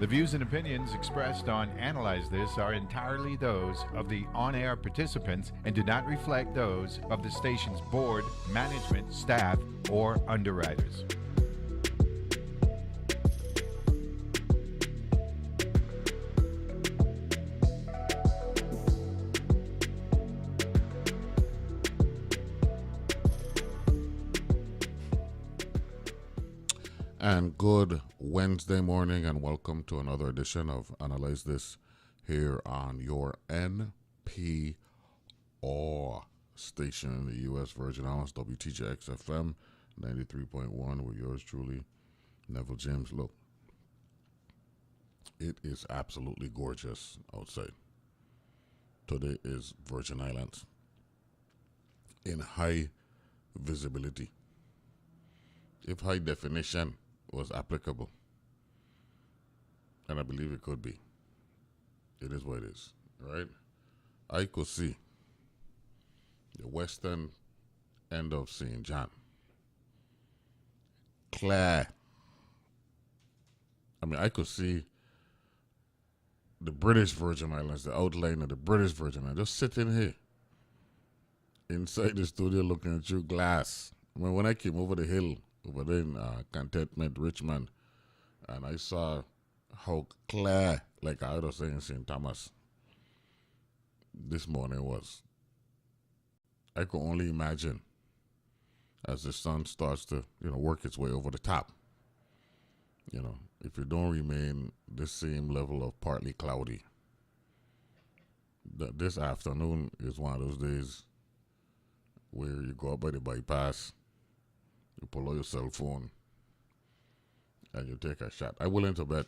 The views and opinions expressed on Analyze This are entirely those of the on air participants and do not reflect those of the station's board, management, staff, or underwriters. And good Wednesday morning, and welcome to another edition of Analyze This here on your NPR station in the U.S. Virgin Islands, WTJX FM 93.1, with yours truly, Neville James. Look, it is absolutely gorgeous outside. Today is Virgin Islands in high visibility. If high definition was applicable, and I believe it could be, it is what it is, right? I could see the western end of St. John clear. I could see the British Virgin Islands, the outline of the British Virgin Islands, just sitting here inside the studio looking at through glass. When I came over the hill over there in Contentment, Richmond, and I saw how clear, like I was saying in St. Thomas, this morning was. I could only imagine as the sun starts to, work its way over the top. If it don't remain the same level of partly cloudy. This afternoon is one of those days where you go up by the bypass, you pull out your cell phone, and you take a shot. I'm willing to bet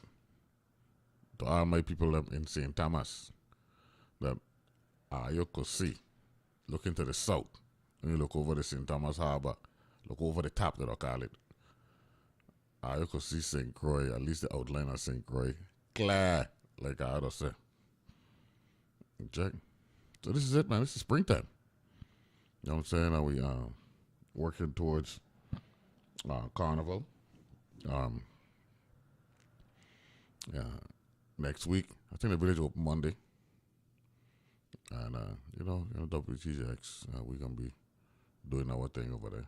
to all my people up in St. Thomas that you could see, look into the south, when you look over the St. Thomas Harbor, look over the top that I call it. You could see St. Croix, at least the outline of St. Croix, clear, like I ought to say. Check. So this is it, man. This is springtime. You know what I'm saying? Are we working towards Carnival? Next week. I think the village open Monday. And, WTJX, we're going to be doing our thing over there.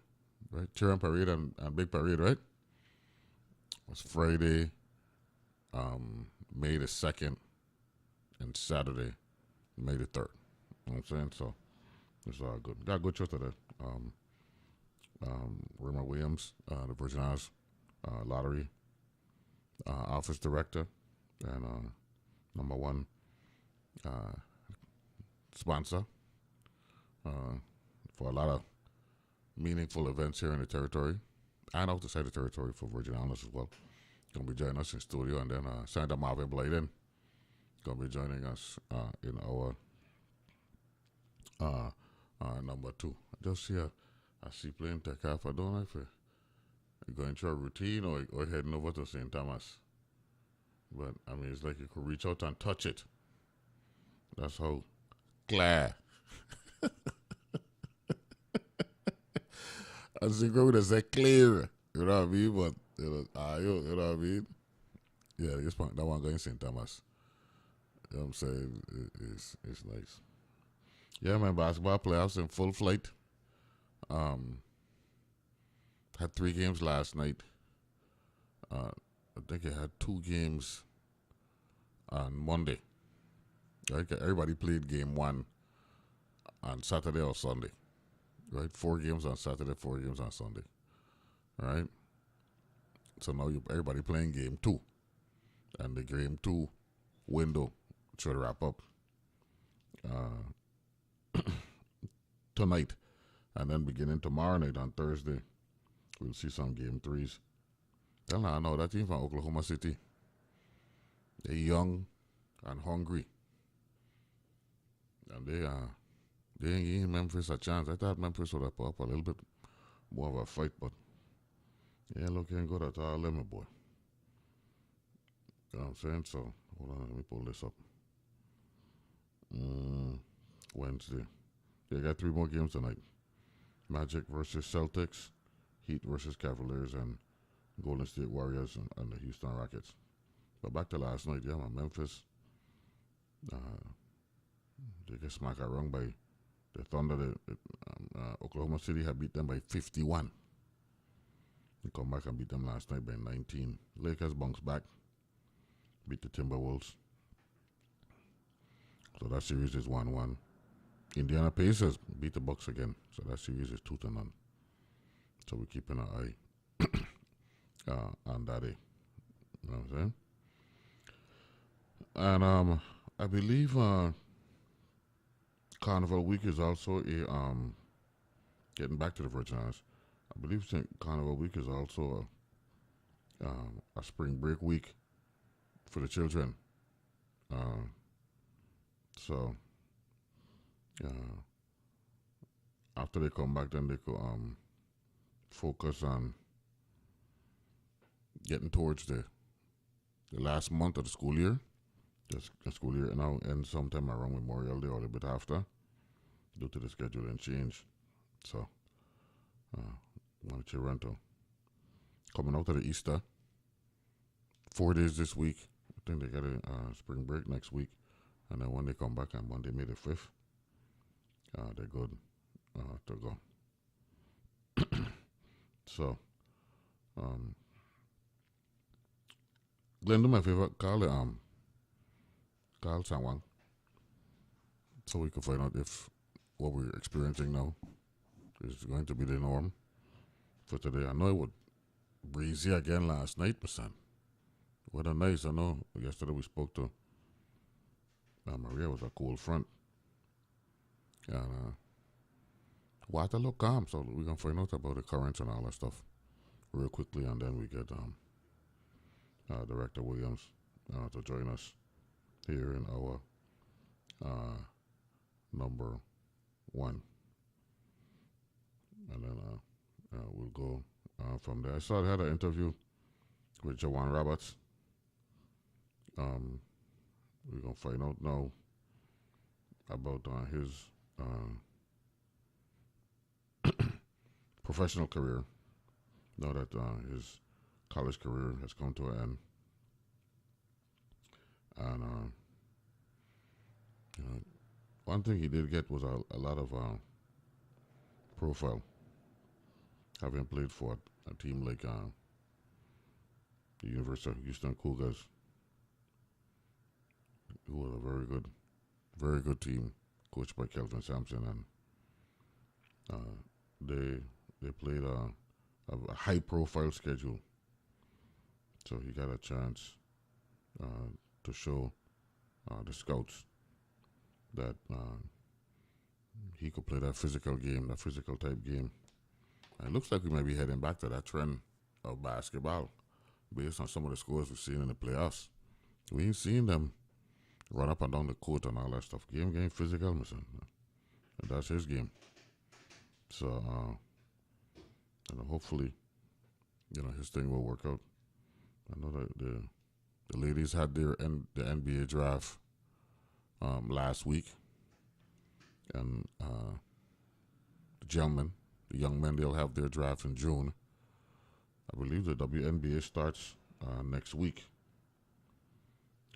Right? Cheering Parade and Big Parade, right? It's Friday, May the 2nd, and Saturday, May the 3rd. You know what I'm saying? So, it's all good. Got a good show today. Raymond Williams, the Virgin Islands Lottery office director and number one sponsor for a lot of meaningful events here in the territory and outside the territory for Virgin Islands as well. Going to be joining us in studio, and then Senator Marvin Blyden going to be joining us in our number two. Just here. I see playing tech off. I don't know if you're going through a routine or heading over to St. Thomas. But, it's like you could reach out and touch it. That's how clear. I think we would have said clear. You know what I mean? But, you know what I mean? Yeah, that one going St. Thomas. You know what I'm saying? It's nice. Yeah, man, basketball playoffs in full flight. Had 3 games last night. I think I had 2 games on Monday. Right? Everybody played game 1 on Saturday or Sunday. Right? 4 games on Saturday, 4 games on Sunday. Right? So now everybody playing game 2. And the game 2 window should wrap up tonight. And then beginning tomorrow night on Thursday, we'll see some game 3s. I know that team from Oklahoma City. They're young and hungry. And they ain't giving Memphis a chance. I thought Memphis would have put up a little bit more of a fight, but yeah, look, ain't good at all, my boy. You know what I'm saying? So, hold on, let me pull this up. Wednesday. They got 3 more games tonight. Magic versus Celtics, Heat versus Cavaliers, and Golden State Warriors and the Houston Rockets. But back to last night, yeah, man, Memphis, they get smacked around by the Thunder. Oklahoma City had beat them by 51. They come back and beat them last night by 19. Lakers bounce back, beat the Timberwolves. So that series is 1-1. Indiana Pacers beat the Bucks again. So that series is 2-0. So we're keeping an eye on that day. You know what I'm saying? And I believe Carnival Week is also getting back to the Virgin Islands. I believe Carnival Week is also a spring break week for the children. So after they come back, then they could focus on getting towards the last month of the school year. The school year now ends sometime around Memorial Day or a little bit after, due to the scheduling change. So, Toronto coming out of the Easter, 4 days this week. I think they got a spring break next week, and then when they come back on Monday, May the 5th, they're good to go. So, Glenn, do my favor, call someone so we can find out if what we're experiencing now is going to be the norm for today. I know it was breezy again last night, but son, weather nice. I know yesterday we spoke to Maria, was a cold front. And water look calm, so we're going to find out about the currents and all that stuff real quickly, and then we get Director Williams to join us here in our number 1. And then we'll go from there. I saw they had an interview with Jawan Roberts. We're going to find out now about his professional career, now that his college career has come to an end. And one thing he did get was a lot of profile, having played for a team like the University of Houston Cougars, who was a very good team, coached by Kelvin Sampson, and they played a high profile schedule, so he got a chance to show the scouts that he could play that physical game, that physical type game. And it looks like we might be heading back to that trend of basketball based on some of the scores we've seen in the playoffs. We ain't seen them run up and down the court and all that stuff. Game physical, and that's his game. So, hopefully, his thing will work out. I know that the ladies had the NBA draft last week, and the young men, they'll have their draft in June. I believe the WNBA starts next week,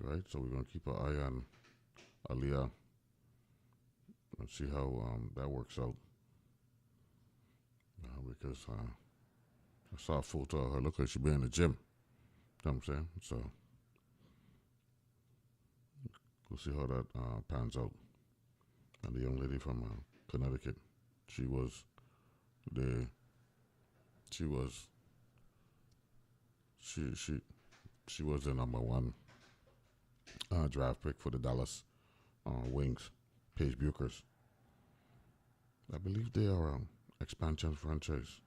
right? So we're gonna keep an eye on Aaliyah and see how that works out. Because I saw a photo of her, look like she be in the gym. You know what I'm saying? So we'll see how that pans out. And the young lady from Connecticut, she was the number 1 draft pick for the Dallas Wings, Paige Buchers. I believe they are expansion franchise.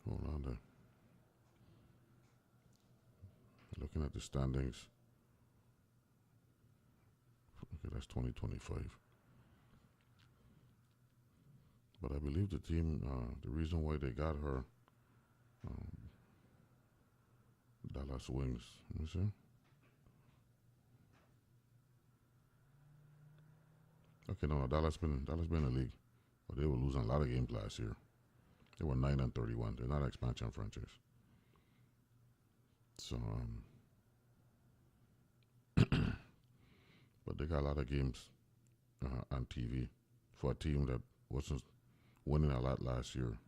Hold on there. Looking at the standings. Okay, that's 2025. But I believe the team, the reason why they got her, Dallas Wings. Let me see. Okay, no, Dallas been in the league, but they were losing a lot of games last year. They were 9-31. They're not an expansion franchise. So got a lot of games on TV for a team that wasn't winning a lot last year.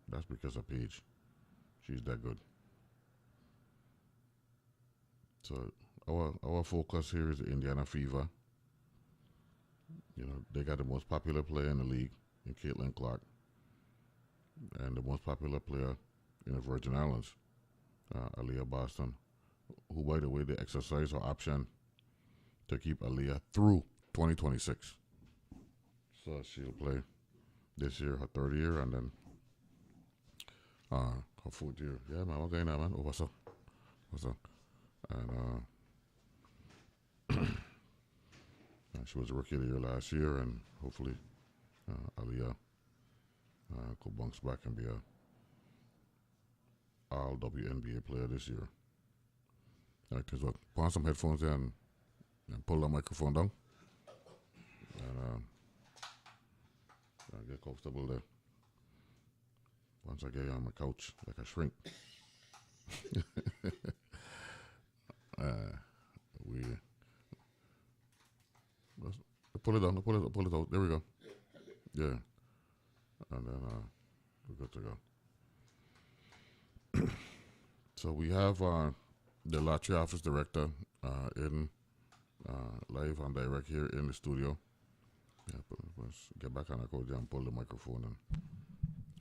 That's because of Paige. She's that good. So our focus here is the Indiana Fever. You know, they got the most popular player in the league in Caitlin Clark, and the most popular player in the Virgin Islands, Aaliyah Boston, who, by the way, they exercise her option to keep Aaliyah through 2026. So she'll play this year, her third year, and then her fourth year. Yeah, man, what's going on, man? Oh, what's up? What's up? And she was a rookie of the year last year, and hopefully Aaliyah could bounce back and be a all WNBA player this year. Like this, look, put on some headphones there and pull the microphone down. And get comfortable there. Once I get you on my couch, like a shrink. We pull it down, pull it out. There we go. Yeah. And then we're good to go. So we have the lottery office director in live and direct here in the studio. Yeah, but let's get back on our coach and pull the microphone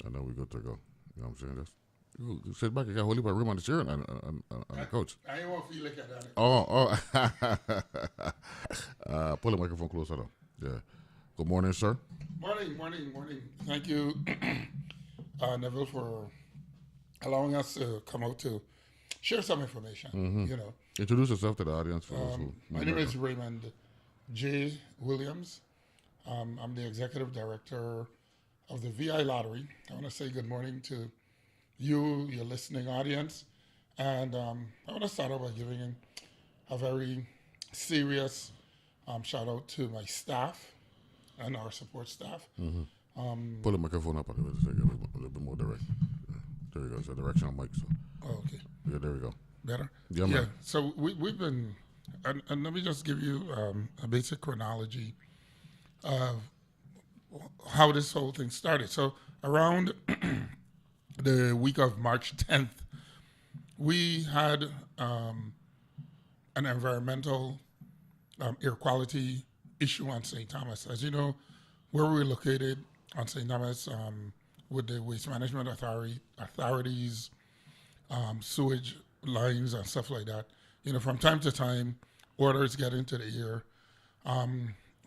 and then we're good to go. You know what I'm saying? You sit back, you got a whole heap of room on the chair and the couch. I ain't want to feel like that. Pull the microphone closer though. Yeah. Good morning, sir. Morning. Thank you, Neville, for allowing us to come out to share some information. Mm-hmm. You know, introduce yourself to the audience. For those who my name is Raymond Williams. I'm the executive director of the VI Lottery. I want to say good morning to you, your listening audience, and I want to start out by giving a very serious shout out to my staff and our support staff. Mm-hmm. Pull the microphone up a little bit more direct. Yeah. There you go. It's a directional mic. So. Oh, okay. Yeah, there we go. Better? Yeah, man. Yeah. So we've been, and let me just give you a basic chronology of how this whole thing started. So around the week of March 10th, we had an environmental air quality issue on St. Thomas. As you know, where we're located on St. Thomas with the Waste Management authorities, sewage lines and stuff like that, you know, from time to time, orders get into the air.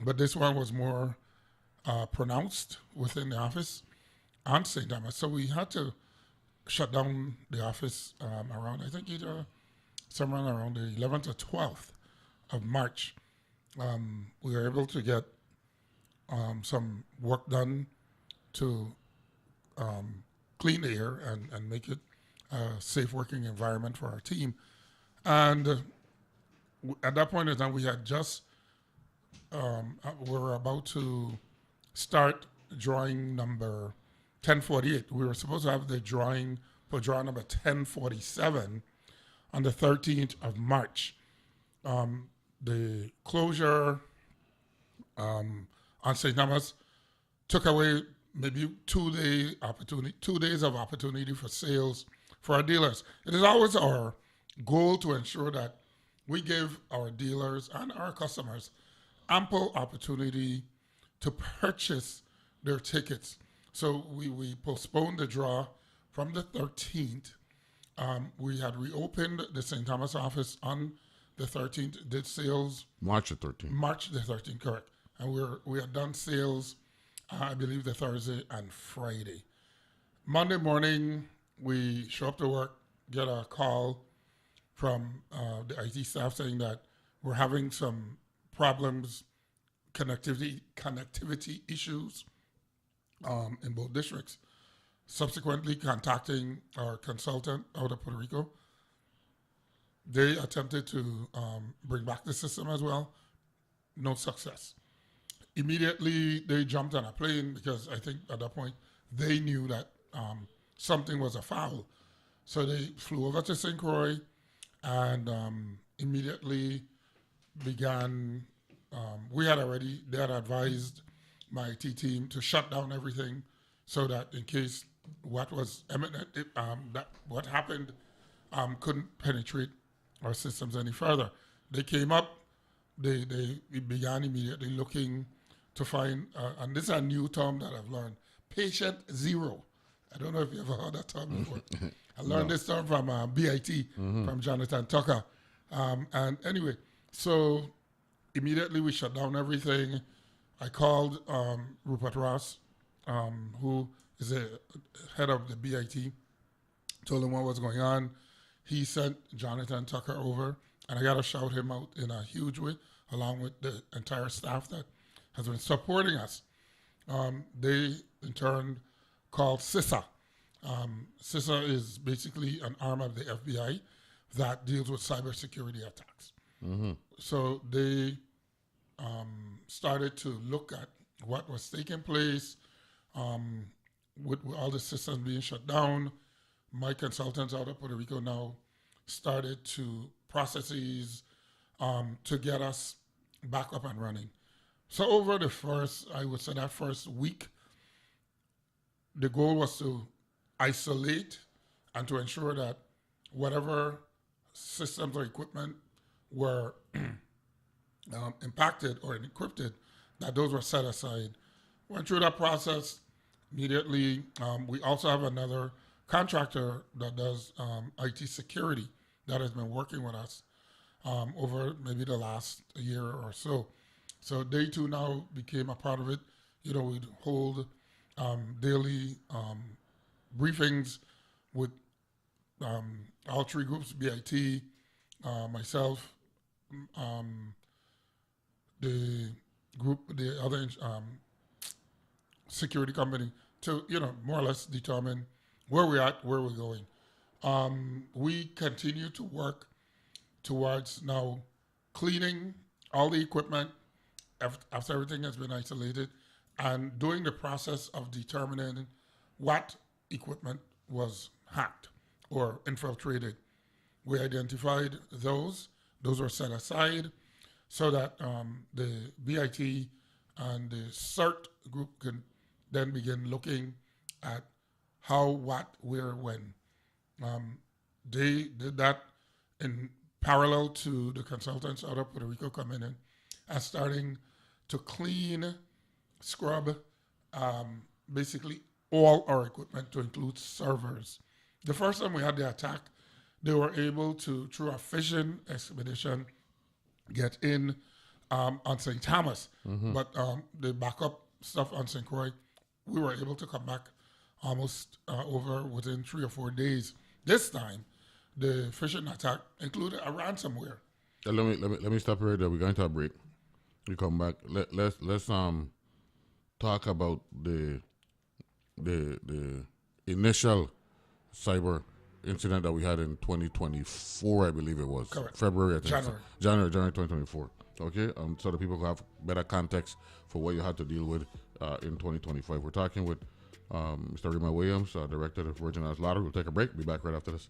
But this one was more pronounced within the office on St. Thomas. So we had to shut down the office around, I think either somewhere around the 11th or 12th of March. We were able to get some work done to clean the air and make it a safe working environment for our team. And at that point in time, we had just, we were about to start drawing number 1048. We were supposed to have the drawing for draw number 1047 on the 13th of March. The closure on St. Thomas took away maybe 2 days of opportunity for sales for our dealers. It is always our goal to ensure that we give our dealers and our customers ample opportunity to purchase their tickets. So we postponed the draw from the 13th. We had reopened the St. Thomas office on the 13th, did sales. March the 13th. March the 13th, correct. And we had done sales, I believe, the Thursday and Friday. Monday morning, we show up to work, get a call from the IT staff saying that we're having some problems, connectivity issues in both districts. Subsequently, contacting our consultant out of Puerto Rico, they attempted to bring back the system as well. No success. Immediately, they jumped on a plane because I think at that point they knew that something was afoul. So they flew over to St. Croix and immediately began they had advised my IT team to shut down everything so that in case what was imminent, that what happened couldn't penetrate our systems any further. They came up, they began immediately looking to find, and this is a new term that I've learned, patient zero. I don't know if you ever heard that term before. I learned this term from BIT, from Jonathan Tucker. And anyway, so immediately we shut down everything. I called Rupert Ross, who is the head of the BIT, told him what was going on. He sent Jonathan Tucker over, and I got to shout him out in a huge way, along with the entire staff that has been supporting us. They, in turn, called CISA. CISA is basically an arm of the FBI that deals with cybersecurity attacks. So they started to look at what was taking place with all the systems being shut down. My consultants out of Puerto Rico now started to processes to get us back up and running. So over the first, I would say that first week, the goal was to isolate and to ensure that whatever systems or equipment were impacted or encrypted, that those were set aside. Went through that process immediately. We also have another contractor that does IT security that has been working with us over maybe the last year or so. So they too now became a part of it. You know, we'd hold daily briefings with all three groups, BIT, myself, the group, the other security company, to, you know, more or less determine where we're at, where we're going. We continue to work towards now cleaning all the equipment after everything has been isolated and doing the process of determining what equipment was hacked or infiltrated. We identified those were set aside so that the BIT and the CERT group can then begin looking at how, what, where, when. They did that in parallel to the consultants out of Puerto Rico coming in and starting to clean, scrub, basically all our equipment to include servers. The first time we had the attack, they were able to, through a fishing expedition, get in on St. Thomas. But the backup stuff on St. Croix, we were able to come back almost over within 3 or 4 days. This time, the phishing attack included a ransomware. Let me stop right there. We're going to a break. We come back. Let's talk about the initial cyber incident that we had in 2024, I believe it was. Correct. February, I think. January. January 2024. Okay, so the people who have better context for what you had to deal with in 2025. We're talking with Mr. Raymond Williams, Director of Virgin Islands Lottery. We'll take a break. Be back right after this.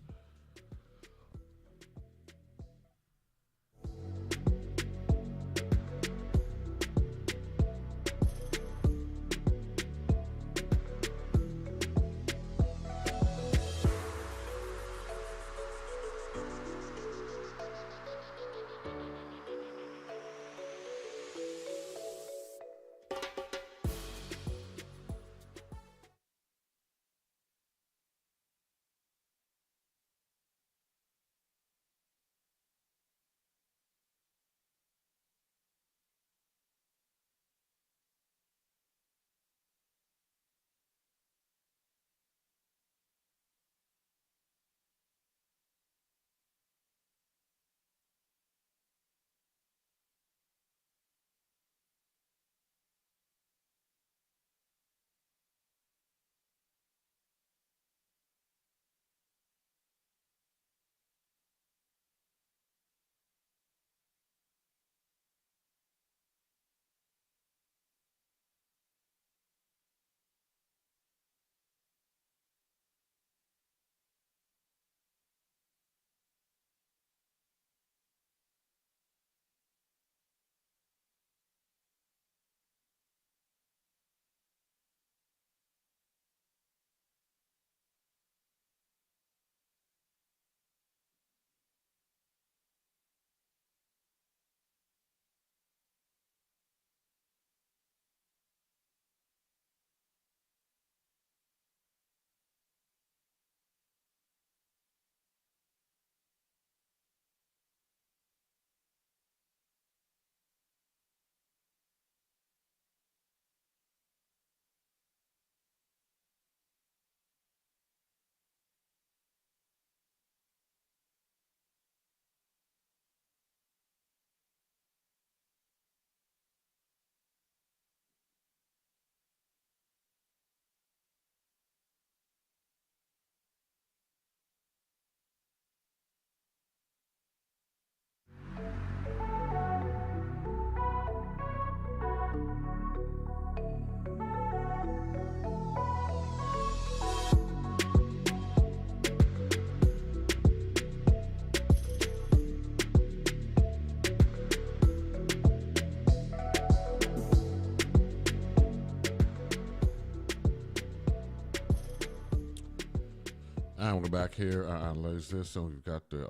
And we're back here analyze this, and we've got the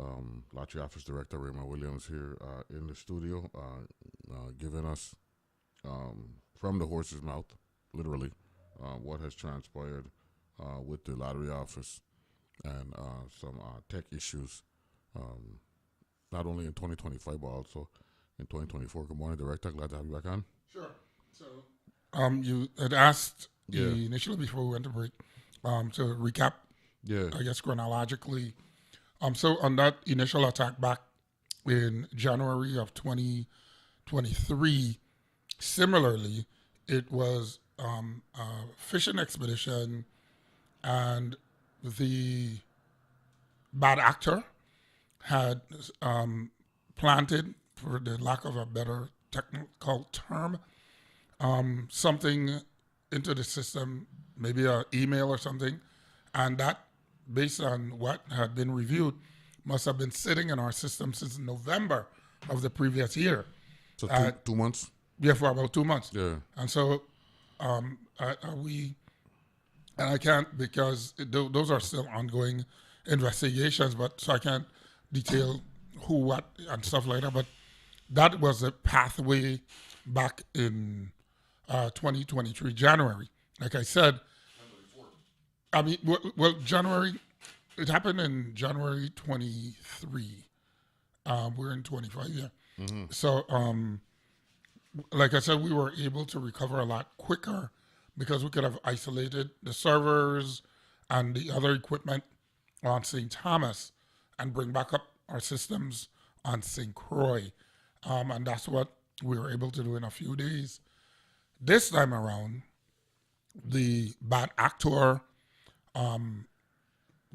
Lottery Office Director Raymond Williams here in the studio, giving us from the horse's mouth, literally, what has transpired with the Lottery Office and some tech issues, not only in 2025 but also in 2024. Good morning, Director. Glad to have you back on. Sure. So, you had asked initially before we went to break to recap. Yeah. I guess chronologically. So on that initial attack back in January of 2023, similarly, it was a fishing expedition, and the bad actor had planted, for the lack of a better technical term, something into the system, maybe an email or something, and that, based on what had been reviewed, must have been sitting in our system since November of the previous year. So 2 months? Yeah, for about 2 months. Yeah. And so and I can't, because those are still ongoing investigations, but so I can't detail who, what, and stuff like that. But that was a pathway back in 2023, January. Like I said, I mean, well, January, it happened in January 23. We're in 25, yeah. Mm-hmm. So, like I said, we were able to recover a lot quicker because we could have isolated the servers and the other equipment on St. Thomas and bring back up our systems on St. Croix. And that's what we were able to do in a few days. This time around, the bad actor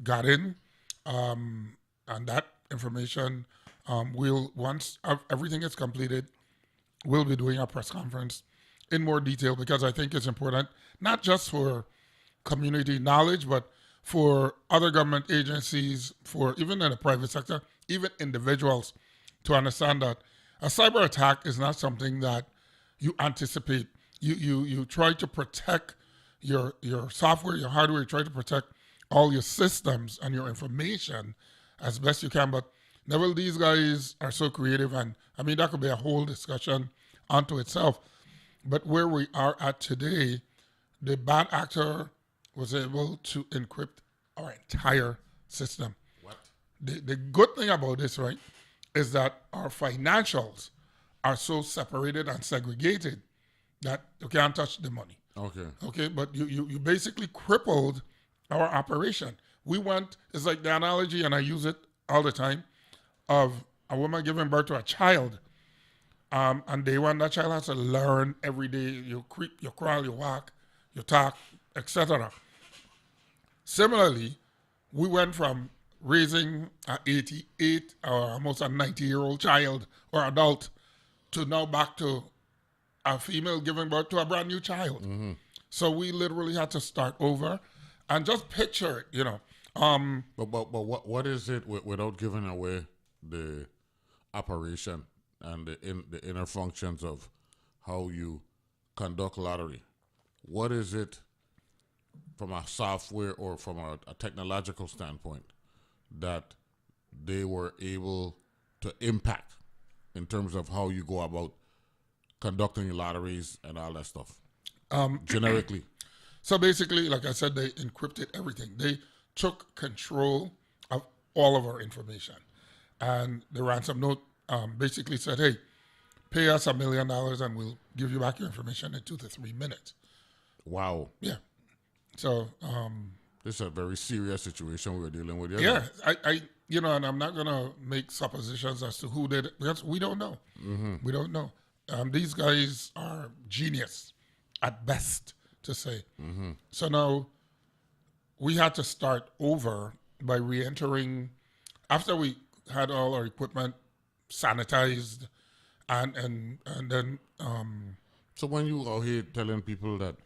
got in, and that information, once everything is completed, we'll be doing a press conference in more detail, because I think it's important, not just for community knowledge, but for other government agencies, for even in the private sector, even individuals, to understand that a cyber attack is not something that you anticipate. You try to protect your software, your hardware, you try to protect all your systems and your information as best you can. But Neville, these guys are so creative, and I mean, that could be a whole discussion unto itself. But where we are at today, the bad actor was able to encrypt our entire system. What? The good thing about this, right, is that our financials are so separated and segregated that you can't touch the money. Okay, but you basically crippled our operation. We went, it's like the analogy, and I use it all the time, of a woman giving birth to a child. And day one, that child has to learn every day. You creep, you crawl, you walk, you talk, etc. Similarly, we went from raising an 88 or almost a 90-year-old child or adult to now back to a female giving birth to a brand new child. Mm-hmm. So we literally had to start over, and just picture it, you know. But what is it without giving away the operation and the inner functions of how you conduct lottery? What is it from a software or from a technological standpoint that they were able to impact in terms of how you go about conducting lotteries and all that stuff, generically? So basically, like I said, they encrypted everything. They took control of all of our information. And the ransom note basically said, hey, pay us $1 million and we'll give you back your information in 2 to 3 minutes. Wow. Yeah. So this is a very serious situation we're dealing with. Yeah, I and I'm not going to make suppositions as to who did it, because we don't know. Mm-hmm. We don't know. These guys are genius at best, to say. Mm-hmm. So now we had to start over by re-entering, after we had all our equipment sanitized, and then. So when you are here telling people that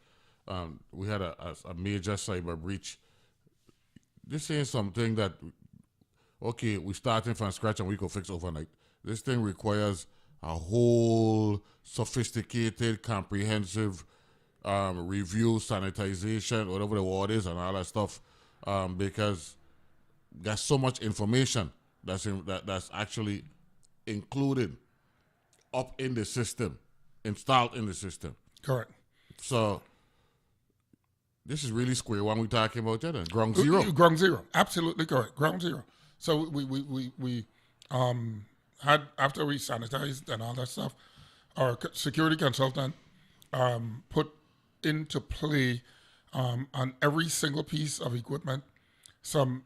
we had a major cyber breach, this ain't something that, okay, we're starting from scratch and we can fix overnight. This thing requires a whole sophisticated, comprehensive review, sanitization, whatever the word is, and all that stuff, because there's so much information that's actually included up in the system, installed in the system. Correct. So this is really square one we're talking about, yeah, then. Ground zero. Ground zero. Absolutely correct. Ground zero. So we had, after we sanitized and all that stuff, our security consultant put into play on every single piece of equipment some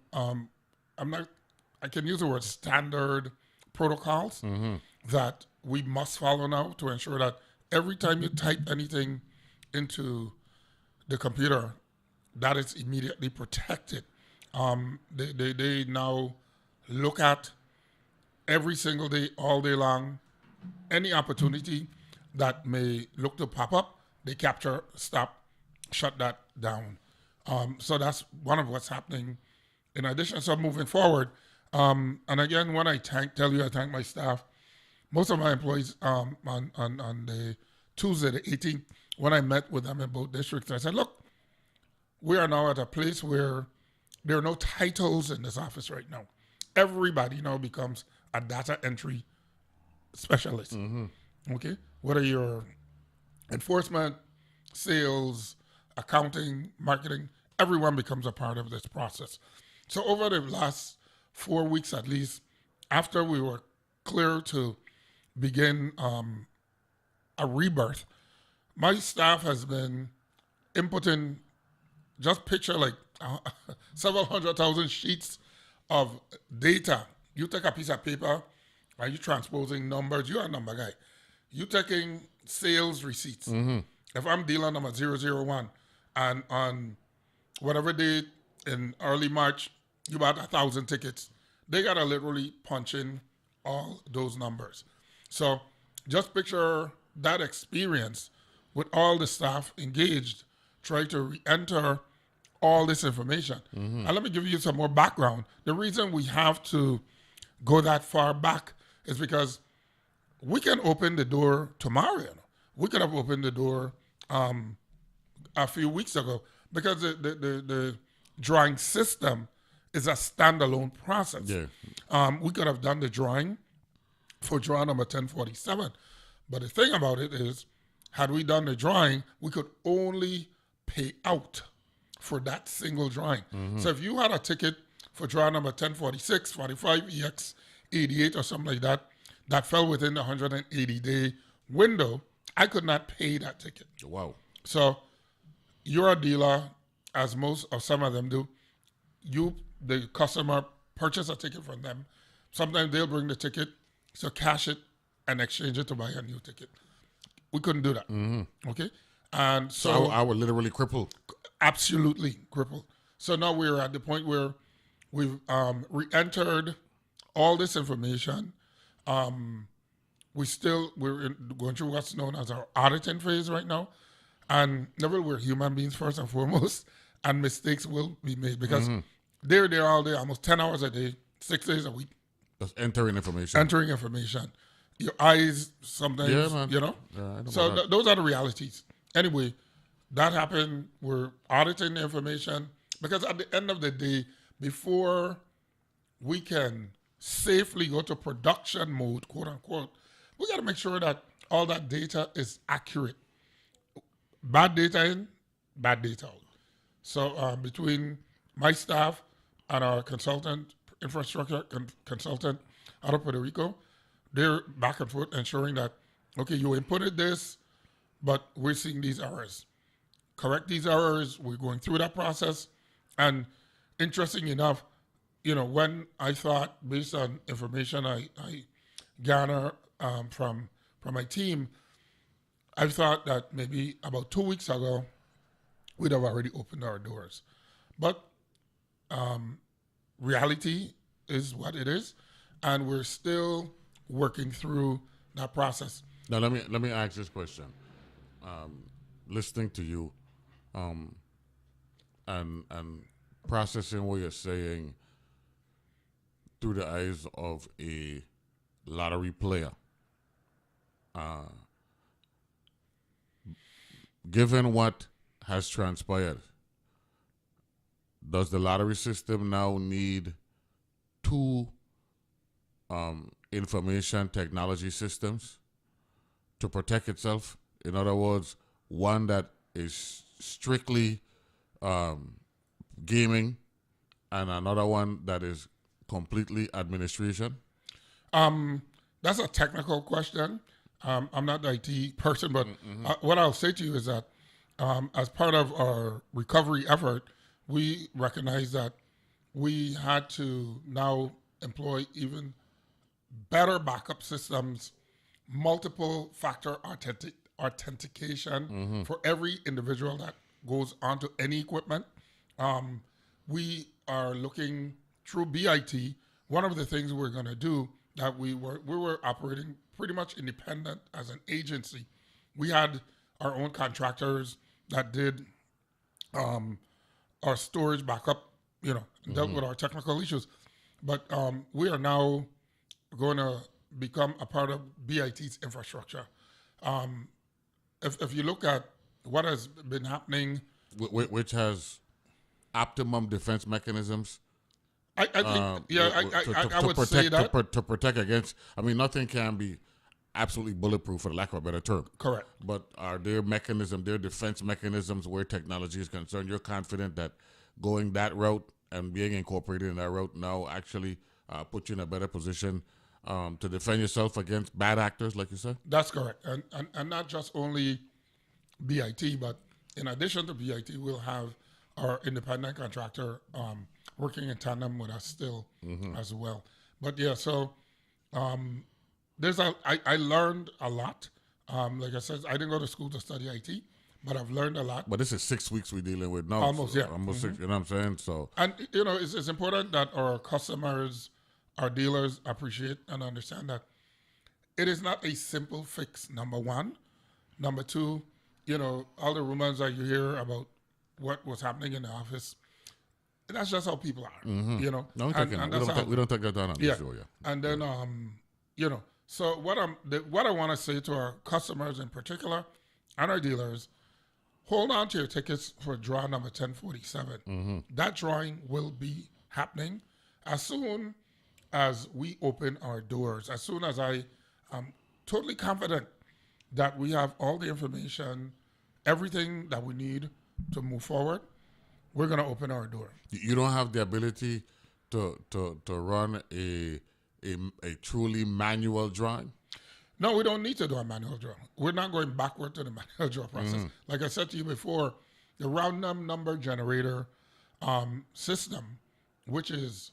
I can use the word standard protocols that we must follow now to ensure that every time you type anything into the computer, that is immediately protected. They now look at every single day, all day long, any opportunity that may look to pop up, they capture, stop, shut that down. So that's one of what's happening. In addition, so moving forward, and again, when I tell you I thank my staff, most of my employees on the Tuesday, the 18th, when I met with them in both districts, I said, look, we are now at a place where there are no titles in this office right now. Everybody now becomes a data entry specialist. Okay? Whether you're enforcement, sales, accounting, marketing, everyone becomes a part of this process. So over the last 4 weeks at least, after we were clear to begin a rebirth, my staff has been inputting, just picture like several 100,000 sheets of data. You take a piece of paper, are you transposing numbers? You're a number guy. You taking sales receipts. If I'm dealer number 001 and on whatever date in early March, you bought 1,000 tickets, they got to literally punch in all those numbers. So just picture that experience with all the staff engaged, try to re-enter all this information. And let me give you some more background. The reason we have to go that far back is because we can open the door tomorrow. You know? We could have opened the door a few weeks ago because the drawing system is a standalone process. Yeah. We could have done the drawing for draw number 1047. But the thing about it is, had we done the drawing, we could only pay out for that single drawing. So if you had a ticket for draw number 1046, 45, EX 88 or something like that, that fell within the 180-day window, I could not pay that ticket. Wow. So you're a dealer, as most of some of them do. The customer, purchase a ticket from them. Sometimes they'll bring the ticket, so cash it and exchange it to buy a new ticket. We couldn't do that. Okay? And So I would literally cripple. absolutely crippled. So now we're at the point where we've re-entered all this information. We're going through what's known as our auditing phase right now. And Neville, we're human beings first and foremost, and mistakes will be made because they're there all day, almost 10 hours a day, 6 days a week. Just entering information. Entering information. Your eyes sometimes, Yeah, man. you know? Yeah, I know So about that. those are the realities. Anyway, that happened. We're auditing the information because at the end of the day, before we can safely go to production mode, quote unquote, we got to make sure that all that data is accurate. Bad data in, bad data out. So between my staff and our consultant, infrastructure consultant out of Puerto Rico, they're back and forth ensuring that, okay, you inputted this, but we're seeing these errors. Correct these errors. We're going through that process. And interesting enough, you know, when I thought, based on information I garner from my team, I thought that maybe about 2 weeks ago, we'd have already opened our doors. But reality is what it is, and we're still working through that process. Now let me ask this question. Listening to you, and processing what you're saying through the eyes of a lottery player. Given what has transpired, does the lottery system now need two information technology systems to protect itself. In other words, one that is strictly gaming and another one that is completely administration? That's a technical question. I'm not the IT person, but what I'll say to you is that as part of our recovery effort, we recognize that we had to now employ even better backup systems, multiple factor authentication for every individual that goes onto any equipment. We are looking through BIT. One of the things we're going to do that we were operating pretty much independent as an agency. We had our own contractors that did our storage backup, dealt with our technical issues. But we are now going to become a part of BIT's infrastructure. If you look at what has been happening, which has optimum defense mechanisms. I think, I would say that. To protect against, nothing can be absolutely bulletproof, for lack of a better term. Correct. But are there defense mechanisms where technology is concerned? You're confident that going that route and being incorporated in that route now actually put you in a better position to defend yourself against bad actors, like you said? That's correct. And not just only BIT, but in addition to BIT, we'll have our independent contractor working in tandem with us still as well. But yeah, so I learned a lot. Like I said, I didn't go to school to study IT, but I've learned a lot. But this is 6 weeks we're dealing with now. Almost, yeah. Almost 6, you know what I'm saying? So, and, it's important that our customers, our dealers appreciate and understand that it is not a simple fix, number one. Number two, all the rumors that you hear about what was happening in the office, that's just how people are, No, we don't take that down on the show, yeah. And then, so what I want to say to our customers in particular and our dealers, hold on to your tickets for draw number 1047. That drawing will be happening as soon as we open our doors, as soon as I am totally confident that we have all the information, everything that we need to move forward, we're going to open our door. You don't have the ability to run a truly manual drawing? No, we don't need to do a manual draw. We're not going backward to the manual draw process. Like I said to you before, the random number generator system, which is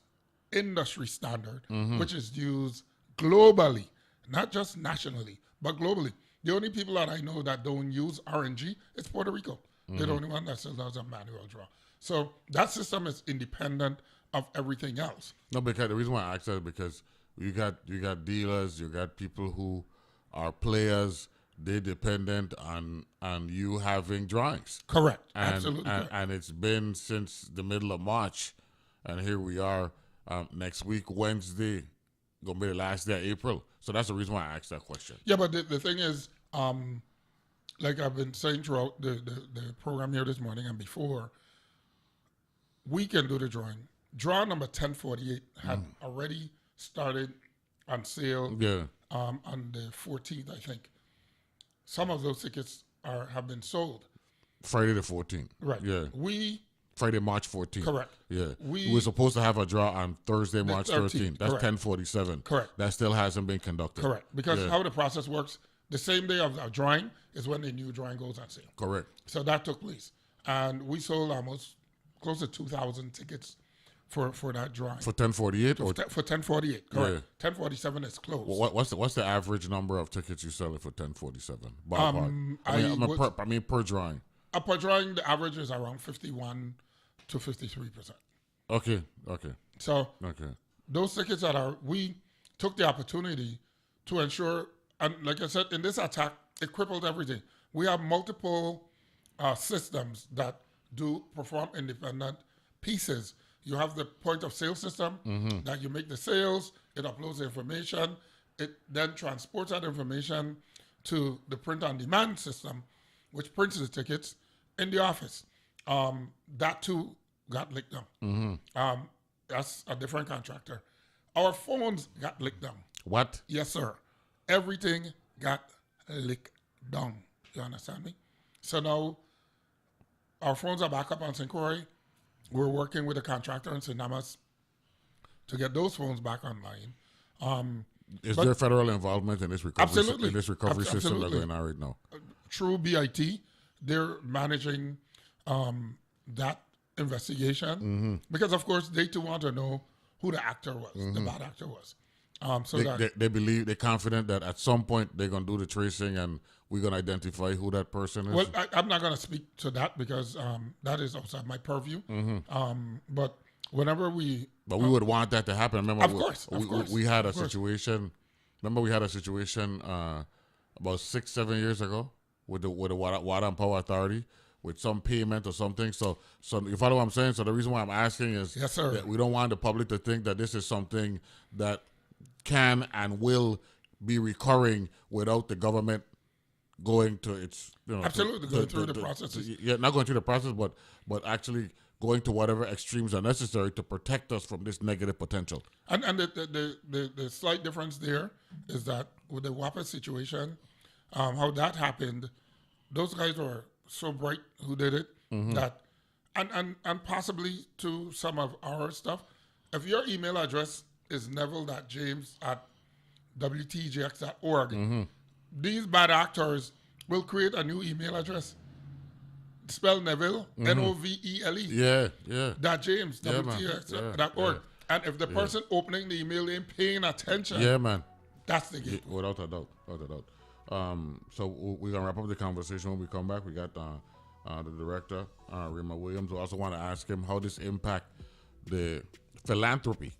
industry standard, which is used globally, not just nationally, but globally. The only people that I know that don't use RNG is Puerto Rico. They're the only one that still does a manual draw. So that system is independent of everything else. No, because the reason why I asked that is because you got dealers, you got people who are players. They're dependent on you having drawings. Correct. And, Absolutely. And, correct. and it's been since the middle of March, and here we are next week, Wednesday, gonna be the last day of April. So that's the reason why I asked that question. Yeah, but the thing is, like I've been saying throughout the program here this morning and before, we can do the drawing. Draw number 1048 had already started on sale on the 14th, I think. Some of those tickets have been sold. Friday the 14th. Right. Yeah. Friday, March 14th. Correct. Yeah. We were supposed to have a draw on Thursday, March 13th. That's correct. 1047. Correct. That still hasn't been conducted. Correct. Because how the process works, the same day of our drawing is when the new drawing goes on sale. Correct. So that took place. And we sold almost close to 2,000 tickets for that drawing. For 1048? For 1048, correct. Yeah. 1047 is closed. What's the average number of tickets you sell for 1047? Per drawing. Per drawing, the average is around 51 to 53%. Okay. So those tickets we took the opportunity to ensure, and like I said, in this attack, it crippled everything. We have multiple systems that do perform independent pieces. You have the point of sale system that you make the sales, it uploads the information, it then transports that information to the print on demand system, which prints the tickets in the office. That too got licked down. That's a different contractor. Our phones got licked down. What? Yes, sir. Everything got licked down. You understand me? So now our phones are back up on St. Croix. We're working with a contractor in St. Thomas to get those phones back online. Is there federal involvement in this recovery? Absolutely. In this recovery system that's Absolutely. going on right now? Through BIT, they're managing that investigation because, of course, they too want to know who the actor was, the bad actor was. They believe, they're confident that at some point they're going to do the tracing and we're going to identify who that person is. Well, I'm not going to speak to that because that is outside my purview. But whenever we... But we would want that to happen. Remember, Of course. we had a situation. Remember, we had a situation about 6-7 years ago with the Water and Power Authority with some payment or something. So you follow what I'm saying? So the reason why I'm asking is Yes, sir. that we don't want the public to think that this is something that can and will be recurring without the government going to its Absolutely, going through the processes. Not going through the process, but actually going to whatever extremes are necessary to protect us from this negative potential. And the slight difference there is that with the WAPA situation, how that happened, those guys were so bright who did it that, and possibly to some of our stuff, if your email address is neville.james@wtgx.org, these bad actors will create a new email address. Spell Neville, Novele. Yeah. .james, WTGX.org. And if the person opening the email ain't paying attention, Yeah, man. that's the gate. Without a doubt. So we're going to wrap up the conversation when we come back. We got the director, Raymond Williams. We also want to ask him how this impact the philanthropy,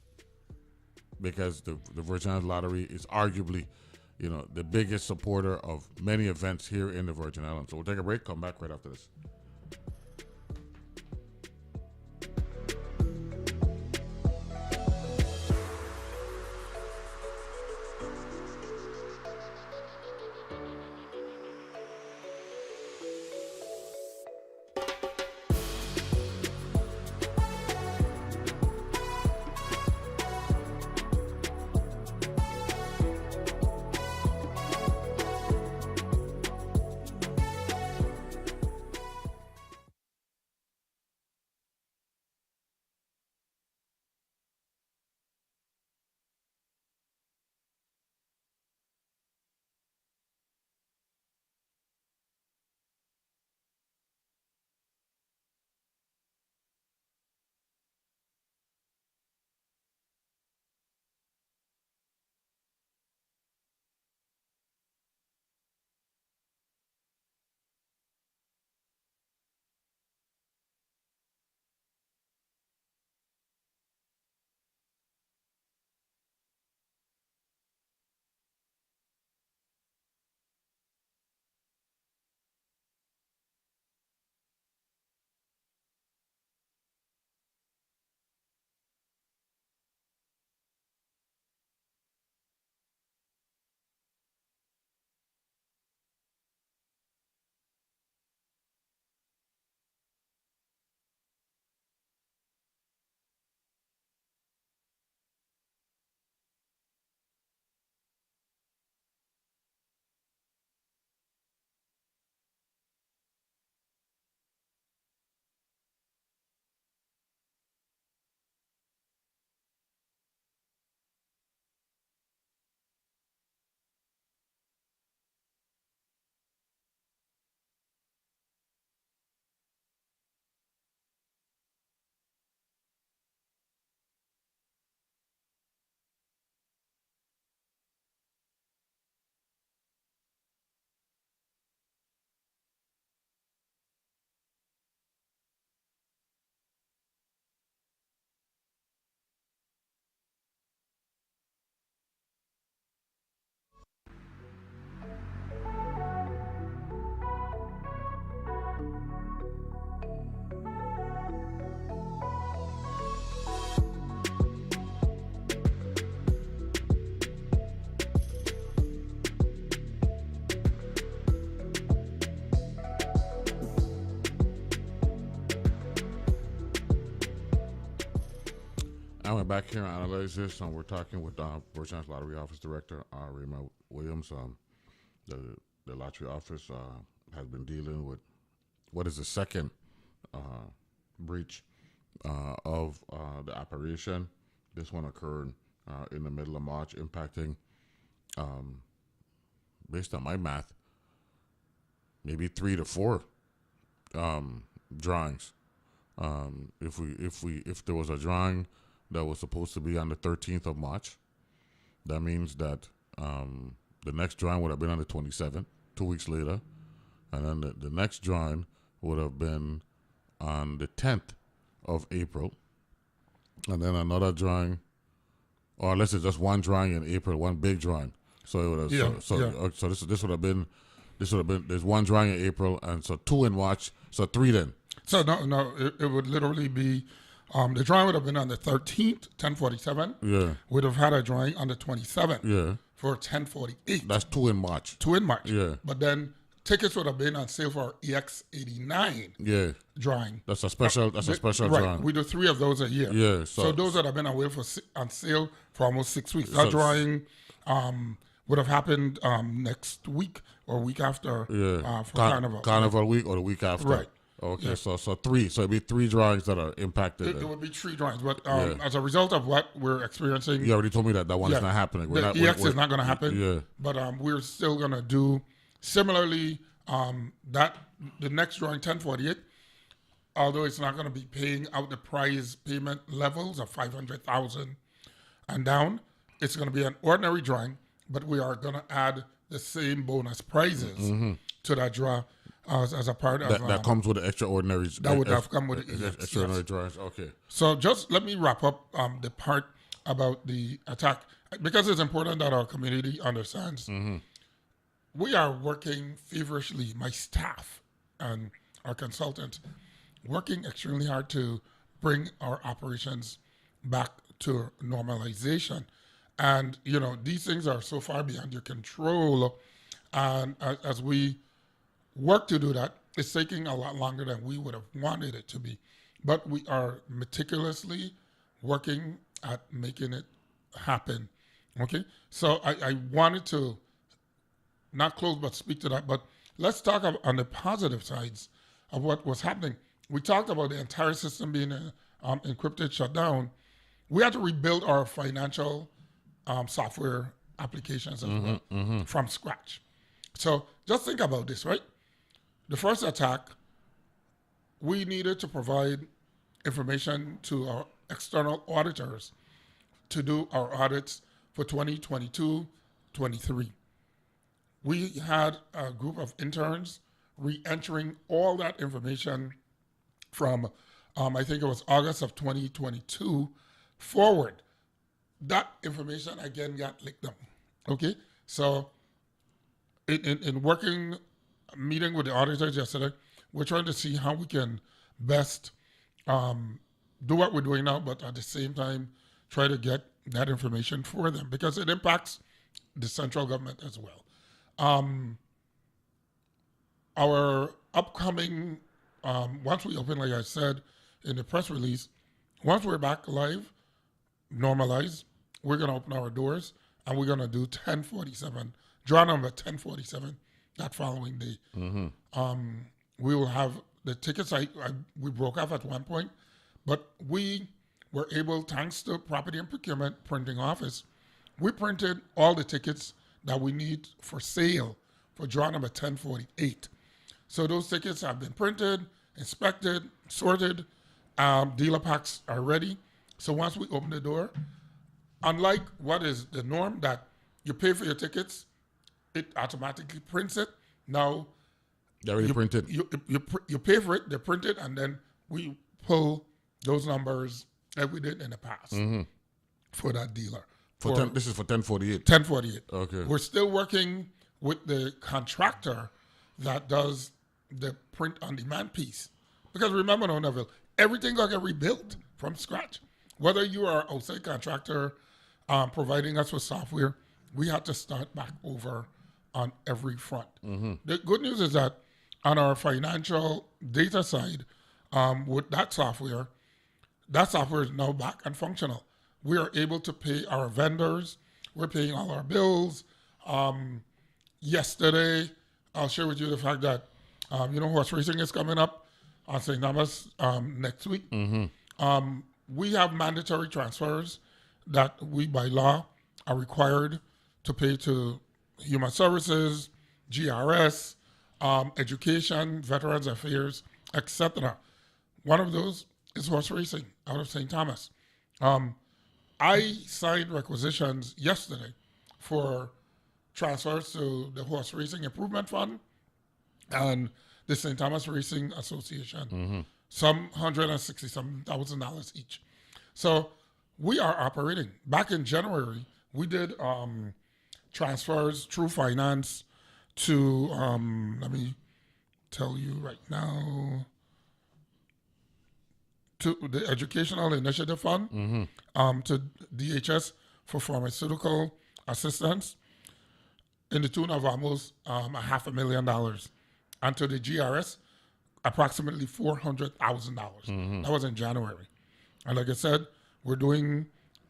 because the Virgin Islands Lottery is arguably, the biggest supporter of many events here in the Virgin Islands. So we'll take a break, come back right after this. I went back here and analyzed this, and we're talking with Virginia's Lottery Office Director, Raymond Williams. The lottery office has been dealing with what is the second breach of the operation. This one occurred in the middle of March, impacting, based on my math, maybe 3 to 4 drawings. If there was a drawing that was supposed to be on the 13th of March, that means that the next drawing would have been on the 27th, 2 weeks later, and then the next drawing would have been on the 10th of April, and then another drawing, or unless it's just one drawing in April, one big drawing. So it would have, so this would have been there's one drawing in April, and so 2 in March, so 3 then. So no, it would literally be, the drawing would have been on the 13th, 1047. Yeah. Would have had a drawing on the 27th. Yeah. For 1048. That's 2 in March. 2 in March. Yeah. But then tickets would have been on sale for EX89. Yeah. Drawing. That's a special Right. drawing. We do 3 of those a year. Yeah. So those would have been on sale for almost 6 weeks. So That drawing would have happened next week or week after for Carnival. Carnival week or the week after. Right. Okay, Yeah. so 3. So it'd be 3 drawings that are impacted. It would be 3 drawings, but as a result of what we're experiencing, You already told me that one is not happening. The EX is not going to happen. Yeah. But we're still going to do similarly. That the next drawing 1048, although it's not going to be paying out the prize payment levels of 500,000 and down, it's going to be an ordinary drawing. But we are going to add the same bonus prizes to that draw. As a part of that comes with the extraordinary. That would have come with the EX, extraordinary drawings. Okay. So just let me wrap up the part about the attack, because it's important that our community understands. We are working feverishly, my staff and our consultants, working extremely hard to bring our operations back to normalization. And, these things are so far beyond your control. And as we work to do that, it's taking a lot longer than we would have wanted it to be. But we are meticulously working at making it happen. Okay? So I wanted to not close but speak to that. But let's talk on the positive sides of what was happening. We talked about the entire system being encrypted, shut down. We had to rebuild our financial software applications as well from scratch. So just think about this, right? The first attack, we needed to provide information to our external auditors to do our audits for 2022, 23. We had a group of interns re-entering all that information from, I think it was August of 2022 forward. That information again got licked down. Okay, so in working, meeting with the auditors yesterday, we're trying to see how we can best do what we're doing now, but at the same time try to get that information for them, because it impacts the central government as well. Our upcoming, once we open, like I said in the press release, once we're back live, normalized, we're going to open our doors and we're going to do 1047, draw number 1047 that following day. We will have the tickets. We broke off at one point, but we were able, thanks to Property and Procurement Printing Office, we printed all the tickets that we need for sale for draw number 1048. So those tickets have been printed, inspected, sorted. Dealer packs are ready. So once we open the door, unlike what is the norm that you pay for your tickets, it automatically prints it. Now, they're already printed. You pay for it, they're printed, and then we pull those numbers like we did in the past for that dealer. This is for 1048. 1048. Okay. We're still working with the contractor that does the print on demand piece. Because remember, no, Neville, everything got to get rebuilt from scratch. Whether you are an outside contractor providing us with software, we had to start back over on every front. The good news is that on our financial data side, with that software is now back and functional. we are able to pay our vendors. We're paying all our bills. Yesterday, I'll share with you the fact that, horse racing is coming up on St. Thomas next week. We have mandatory transfers that we, by law, are required to pay to Human Services, GRS, Education, Veterans Affairs, etc. One of those is horse racing out of St. Thomas. I signed requisitions yesterday for transfers to the Horse Racing Improvement Fund and the St. Thomas Racing Association, some $167,000 each. So we are operating. Back in January, we did transfers through finance to, let me tell you right now, to the Educational Initiative Fund, to DHS for pharmaceutical assistance in the tune of almost $500,000, and to the GRS, approximately $400,000. That was in January. And like I said, we're doing,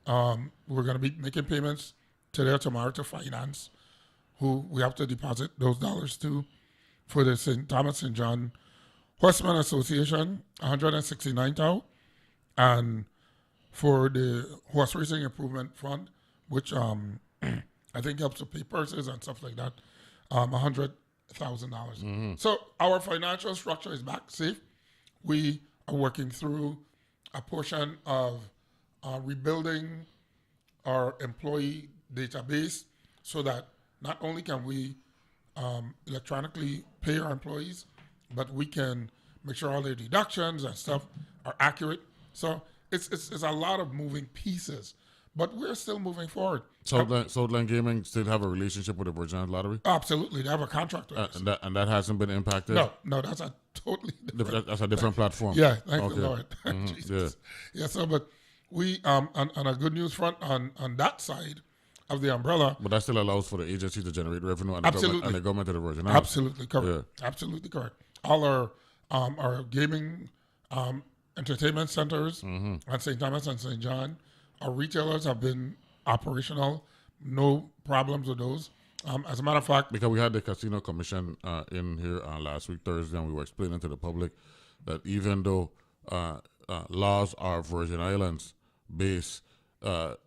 we're going to be making payments today or tomorrow to finance, who we have to deposit those dollars to for the St. Thomas St. John Horseman Association, $169,000, and for the Horse Racing Improvement Fund, which I think helps to pay purses and stuff like that, $100,000. So our financial structure is back safe. We are working through a portion of rebuilding our employee database so that not only can we electronically pay our employees, but we can make sure all their deductions and stuff are accurate. So it's a lot of moving pieces, but we're still moving forward. Southland Gaming still have a relationship with the Virgin Islands Lottery? Absolutely, they have a contract with us. And that hasn't been impacted? No, that's a totally different. That's a different platform. Yeah, thank the Lord. Jesus. Yeah. So, but we on a good news front on that side of the umbrella. But that still allows for the agency to generate revenue and Absolutely. The government of the Virgin Islands. Absolutely correct. Yeah. Absolutely correct. All our gaming entertainment centers at St. Thomas and St. John, our retailers have been operational, no problems with those. As a matter of fact, because we had the Casino Commission in here last week, Thursday, and we were explaining to the public that even though laws are Virgin Islands based, the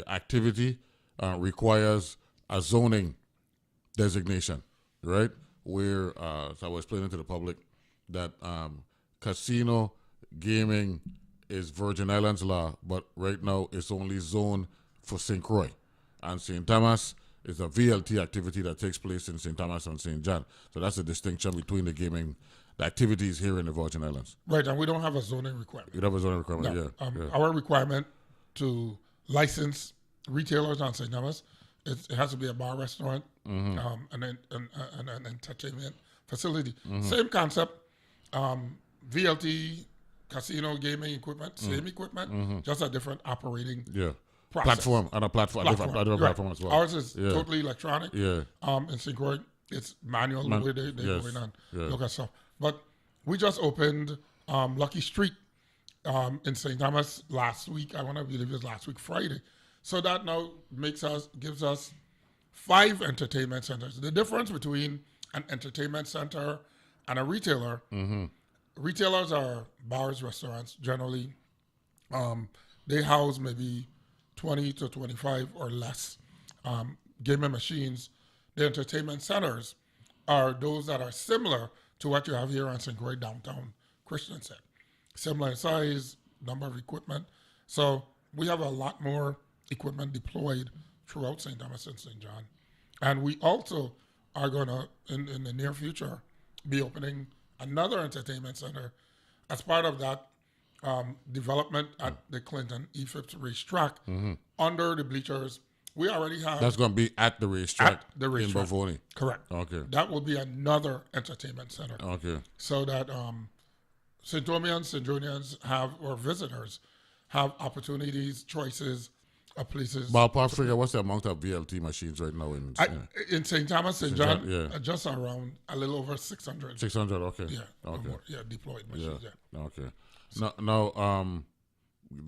activity requires a zoning designation, right? Where, so I was explaining to the public that casino gaming is Virgin Islands law, but right now it's only zoned for St. Croix. And St. Thomas is a VLT activity that takes place in St. Thomas and St. John. So that's the distinction between the activities here in the Virgin Islands. Right, and we don't have a zoning requirement. You don't have a zoning requirement, No. yeah. Our requirement to license retailers on St. Thomas, it has to be a bar, restaurant, and an entertainment facility. Same concept, VLT, casino, gaming equipment, same equipment, just a different operating process. Platform as well. Ours is totally electronic. Yeah. In St. Croix, it's manual the way they're going on. Look at stuff. But we just opened Lucky Street in St. Thomas last week. I want to believe it was last week, Friday. So that now gives us 5 entertainment centers. The difference between an entertainment center and a retailer, retailers are bars, restaurants, generally. They house maybe 20 to 25 or less gaming machines. The entertainment centers are those that are similar to what you have here on St. Croix downtown Christiansted. Similar size, number of equipment. So we have a lot more equipment deployed throughout St. Thomas and St. John. And we also are going to, in the near future, be opening another entertainment center as part of that development at the Clinton E-Phipps racetrack under the bleachers. We already have... That's going to be at the racetrack, in Bavoni. Correct. Okay. That will be another entertainment center. Okay. So that St. Thomians, St. Jonians or visitors have opportunities, choices of places. Ballpark figure, what's the amount of VLT machines right now in St. Thomas, St. John? Yeah. Just around a little over 600. 600, okay. Yeah. Okay. More, deployed machines, Okay. Now,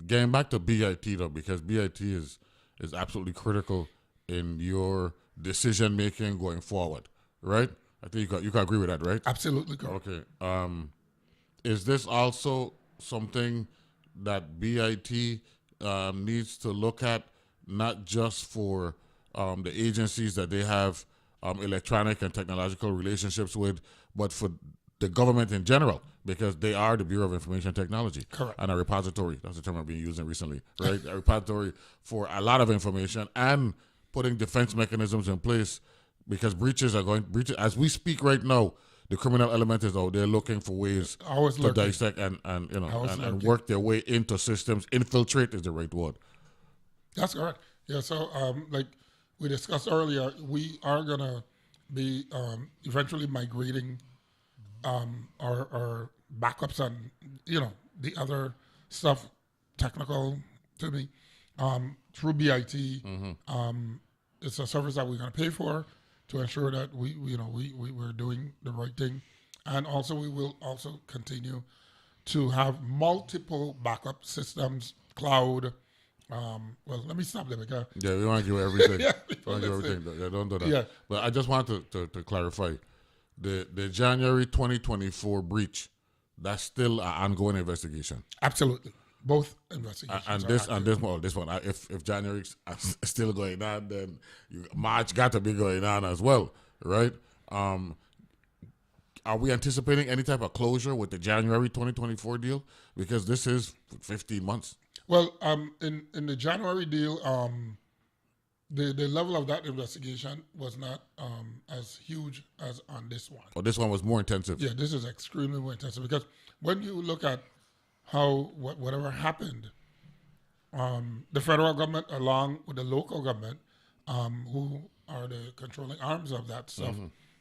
getting back to BIT though, because BIT is absolutely critical in your decision making going forward, right? I think you can agree with that, right? Absolutely correct. Okay. Is this also something that BIT needs to look at, not just for the agencies that they have electronic and technological relationships with, but for the government in general, because they are the Bureau of Information Technology. Correct. And a repository, that's the term I've been using recently, right? A repository for a lot of information and putting defense mechanisms in place, because breaches as we speak right now. The criminal element is out there looking for ways to dissect and work their way into systems. Infiltrate is the right word. That's correct. Yeah. So, like we discussed earlier, we are gonna be eventually migrating our backups and the other stuff, technical to me, through BIT. It's a service that we're gonna pay for to ensure that we're doing the right thing, and also we will also continue to have multiple backup systems, cloud. Well, let me stop there because we want to give everything. Yeah, we want to give everything. Yeah, don't do that. Yeah. But I just want to clarify the January 2024 breach. That's still an ongoing investigation. Absolutely. Both investigations. And this one. If January's still going on, then March got to be going on as well, right? Are we anticipating any type of closure with the January 2024 deal? Because this is 15 months. Well, in the January deal, the level of that investigation was not as huge as on this one. Oh, this one was more intensive. Yeah, this is extremely more intensive because when you look at how whatever happened, the federal government along with the local government, who are the controlling arms of that stuff,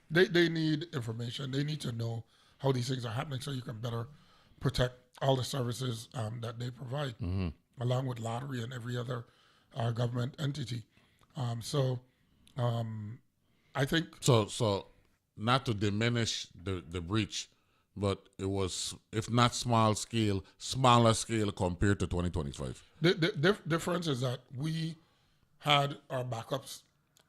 they need information. They need to know how these things are happening so you can better protect all the services that they provide, along with lottery and every other government entity. I think so. Not to diminish the breach, but it was, if not smaller scale compared to 2025. The difference is that we had our backups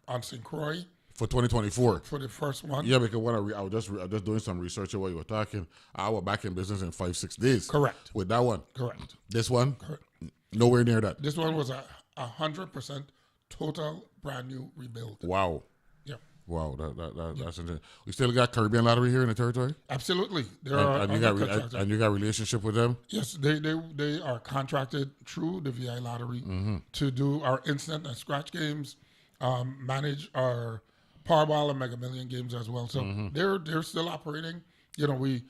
on St. Croix for 2024 for the first one. Yeah, because when I was just doing some research of what you were talking. I was back in business in 5-6 days. Correct. With that one. Correct. This one. Correct. Nowhere near that. This one was 100% total brand new rebuild. Wow. Yeah. Wow, that's interesting. We still got Caribbean Lottery here in the territory. Absolutely, and you got relationship with them. Yes, they are contracted through the VI Lottery to do our instant and scratch games, manage our Powerball and Mega Million games as well. So they're still operating. We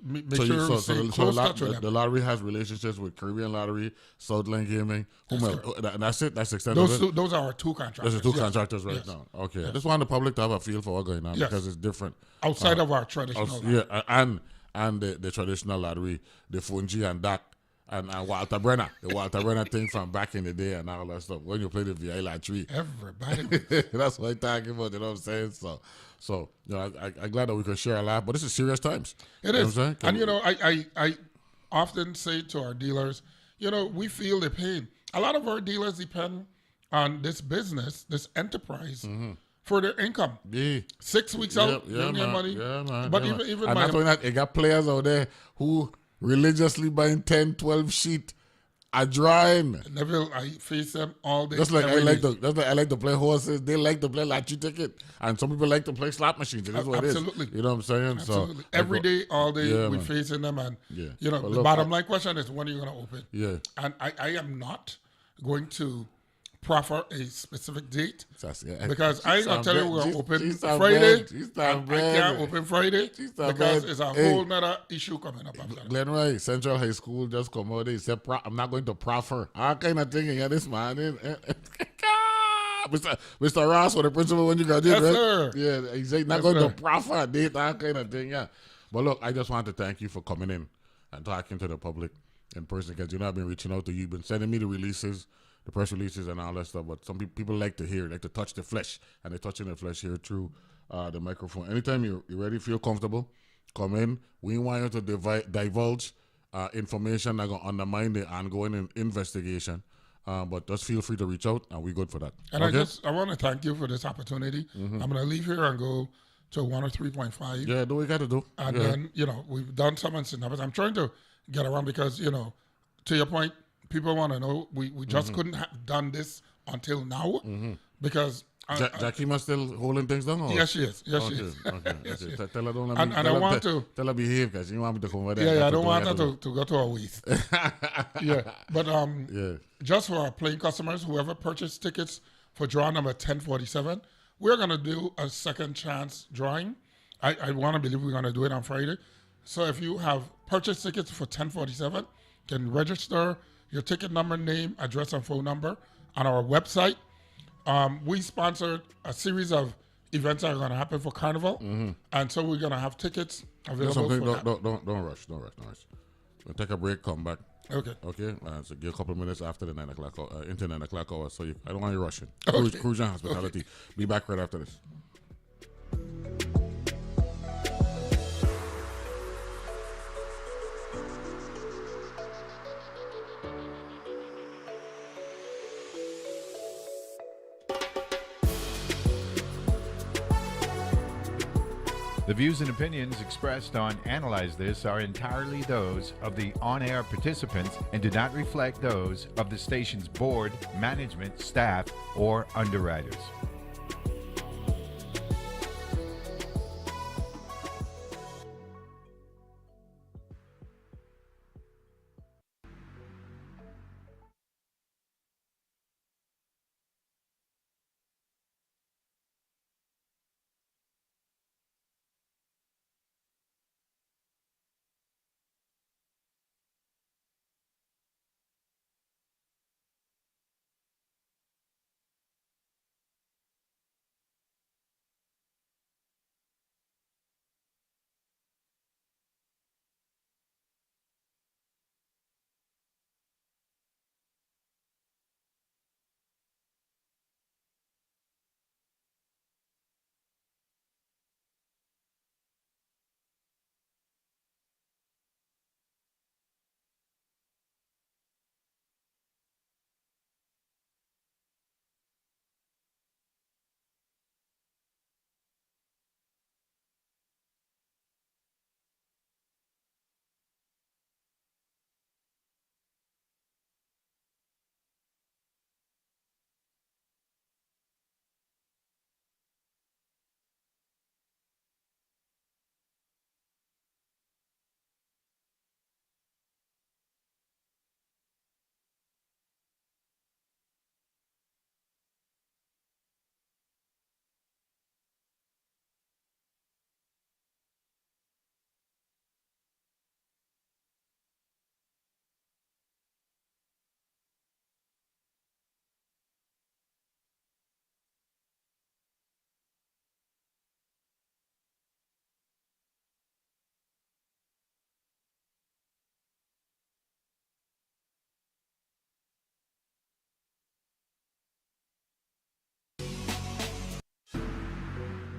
make sure we stay close touch with them. The lottery has relationships with Caribbean Lottery, Southland Gaming. And that's it. That's extended. Those are our two contractors. Those are two contractors right now. Okay, I just want the public to have a feel for what's going on because it's different outside of our traditional. And the traditional lottery, the Fungi and that. And Walter Brenner, the Walter Brenner thing from back in the day and all that stuff. When you play the VI lottery, everybody. That's what I'm talking about. You know what I'm saying? So I'm glad that we could share a lot. But this is serious times. It is. And I often say to our dealers, we feel the pain. A lot of our dealers depend on this business, this enterprise, for their income. Yeah. 6 weeks out, getting their money. Yeah, man. But even and not only that, you got players out there who religiously buying 10, 12 sheet a drawing. Neville, I face them all day. Just like I like to play horses. They like to play lottery ticket. And some people like to play slot machines. That's what Absolutely. it is. You know what I'm saying? Absolutely. So every day, all day, we're facing them. And, the bottom line question is, when are you going to open? Yeah. And I am not going to proffer a specific date because I ain't going to tell you we're going to open Friday. I can't open Friday because it's a whole nother issue coming up. Glen Ray, Central High School just come out. They said, I'm not going to proffer. All kind of thing. Yeah, this man. Mr. Ross, for the principal when you got yes, right? Sir. Yeah, he's not going to proffer a date, that kind of thing. Yeah. But look, I just want to thank you for coming in and talking to the public in person because I've been reaching out to you. You've been sending me the releases, the press releases and all that stuff, but some people like to hear, like to touch the flesh, and they're touching the flesh here through the microphone. Anytime you're ready, feel comfortable, come in. We want you to divulge information that going to undermine the ongoing investigation. But just feel free to reach out, and we're good for that. And okay? I want to thank you for this opportunity. I'm going to leave here and go to 103.5. Yeah, do what you got to do. And then, we've done some in St. Albans. I'm trying to get around because, to your point, people want to know we just couldn't have done this until now because... Jackie must still holding things down? Or? Yes, she is. Yes, she is. Okay. Yes, she is. Tell her don't let And I want to... Tell her behave because you want me to come over there. Yeah, I don't want her to go to a waste. Yeah, but just for our playing customers, whoever purchased tickets for draw number 1047, we're going to do a second chance drawing. I want to believe we're going to do it on Friday. So if you have purchased tickets for 1047, you can register your ticket number, name, address, and phone number on our website. We sponsored a series of events that are going to happen for Carnival, and so we're going to have tickets available for that. Don't rush. We'll take a break, come back. Okay. So give a couple of minutes after the 9 o'clock, into 9 o'clock hour, so I don't want you rushing. Okay. Cruise and hospitality. Okay. Be back right after this. The views and opinions expressed on Analyze This are entirely those of the on-air participants and do not reflect those of the station's board, management, staff, or underwriters.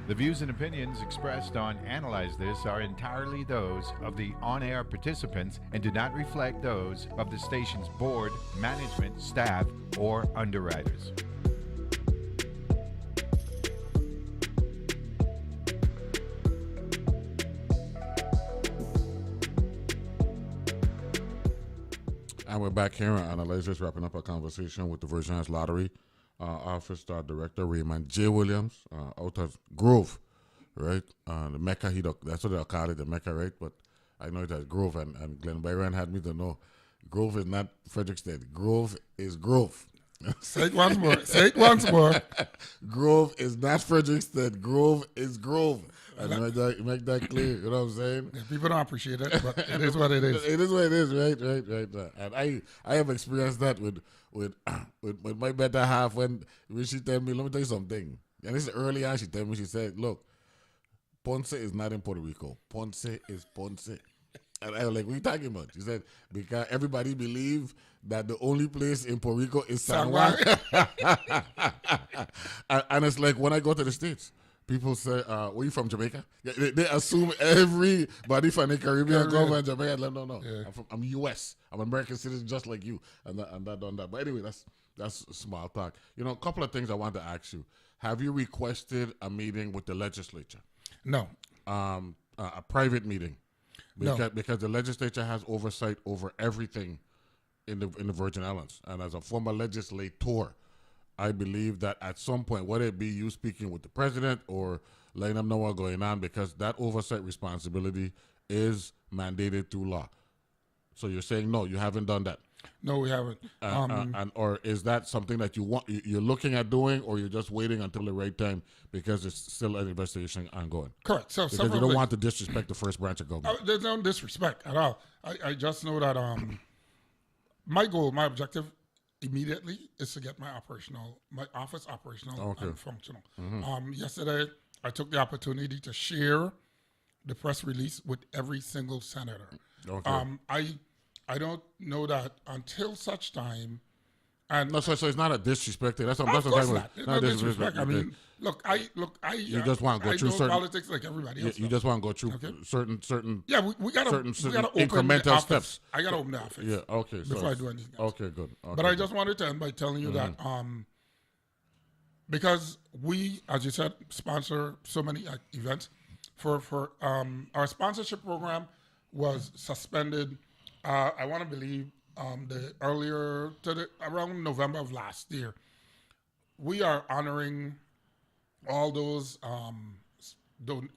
The views and opinions expressed on Analyze This are entirely those of the on-air participants and do not reflect those of the station's board, management, staff, or underwriters. And we're back here on Analyze This, wrapping up our conversation with the Virgin Islands Lottery Office Director Raymond J. Williams out of Grove, right? The Mecca, that's what they'll call it, the Mecca, right? But I know it as Grove, and Glenn Byron had me to know Grove is not Frederickstead. Grove is Grove. Say it once more. Say it once more. Grove is not Frederickstead. Grove is Grove. And make that clear. You know what I'm saying? Yeah, people don't appreciate it, but it is what it is. It is what it is, right. And I have experienced that with my better half when she tell me, let me tell you something. And this is early on, she told me, she said, look, Ponce is not in Puerto Rico. Ponce is Ponce. And I was like, what are you talking about? She said, because everybody believe that the only place in Puerto Rico is San Juan. And it's like when I go to the States, People say, where you from, Jamaica? They assume everybody from the Caribbean go from Jamaica. Let them know. Yeah. I'm U.S. I'm American citizen just like you. And that done that. But anyway, that's small talk. You know, a couple of things I want to ask you. Have you requested a meeting with the legislature? No. A private meeting? Because the legislature has oversight over everything in the Virgin Islands. And as a former legislator, I believe that at some point, whether it be you speaking with the president or letting them know what's going on, because that oversight responsibility is mandated through law. So you're saying, no, you haven't done that? No, we haven't. Or is that something that you're looking at doing, or you're just waiting until the right time because it's still an investigation ongoing? Correct. So because you don't want to disrespect the first branch of government. There's no disrespect at all. I just know that my goal, my objective immediately is to get my office operational and functional. Mm-hmm. Yesterday, I took the opportunity to share the press release with every single senator. Okay. I don't know that until such time. And no, so it's not a disrespect. That's what I'm talking about. Not disrespect. I mean, look, you just want to go through certain politics like everybody else. You just want to go through certain. Yeah, we gotta open incremental steps. I gotta open the office. Yeah, okay. Before I do anything else. Okay, good. Okay, but I just wanted to end by telling you that because we, as you said, sponsor so many events. For our sponsorship program was suspended. I want to believe around November of last year. We are honoring all those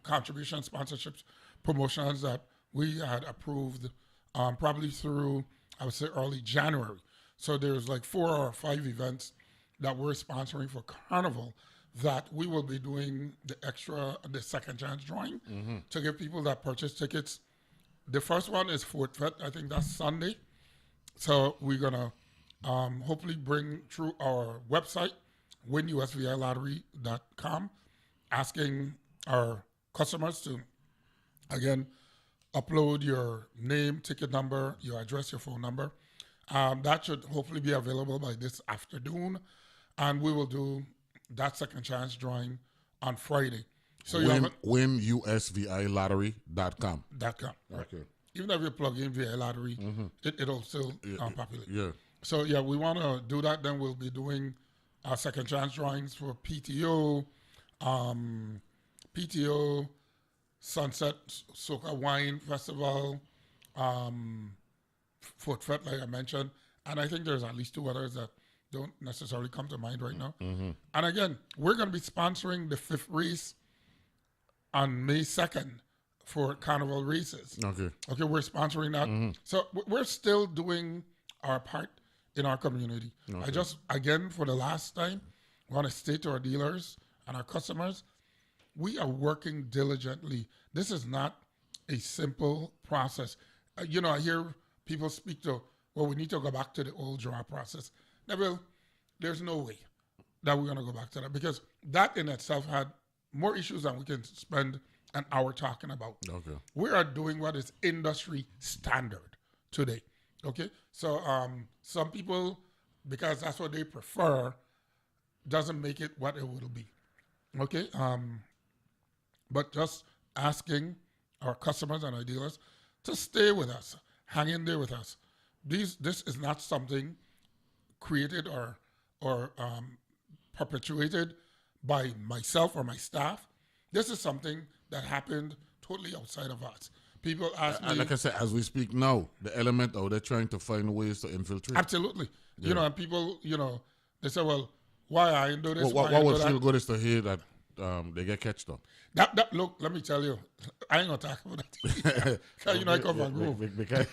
contribution sponsorships, promotions that we had approved probably through, I would say, early January. So there's like 4 or 5 events that we're sponsoring for Carnival that we will be doing the second chance drawing to give people that purchase tickets. The first one is Fort Fete. I think that's Sunday. So we're going to hopefully bring through our website, winusvilottery.com, asking our customers to, again, upload your name, ticket number, your address, your phone number. That should hopefully be available by this afternoon. And we will do that second chance drawing on Friday. So winusvilottery.com. .com. Right. Okay. Even if you plug in VI Lottery, it'll still populate. Yeah. So yeah, we want to do that. Then we'll be doing our second chance drawings for PTO, Sunset Soca Wine Festival, Fort Fete, like I mentioned, and I think there's at least 2 others that don't necessarily come to mind right now. Mm-hmm. And again, we're going to be sponsoring the 5th race on May 2nd for Carnival races. Okay, we're sponsoring that. Mm-hmm. So we're still doing our part in our community. Okay. I just, again, for the last time, want to state to our dealers and our customers, we are working diligently. This is not a simple process. I hear people speak to, well, we need to go back to the old draw process. Neville, there's no way that we're going to go back to that, because that in itself had more issues than we can spend an hour talking about. Okay. We are doing what is industry standard today. Okay. So some people, because that's what they prefer, doesn't make it what it will be. Okay. But just asking our customers and our dealers to stay with us, hang in there with us. This is not something created or perpetuated by myself or my staff. This is something that happened totally outside of us. People ask me... Like I said, as we speak now, the element they're trying to find ways to infiltrate. Absolutely. Yeah. And people, they say, well, why I do this? What would feel good is to hear that they get catched up. Look, let me tell you, I ain't going to talk about that. I come from Grove. Because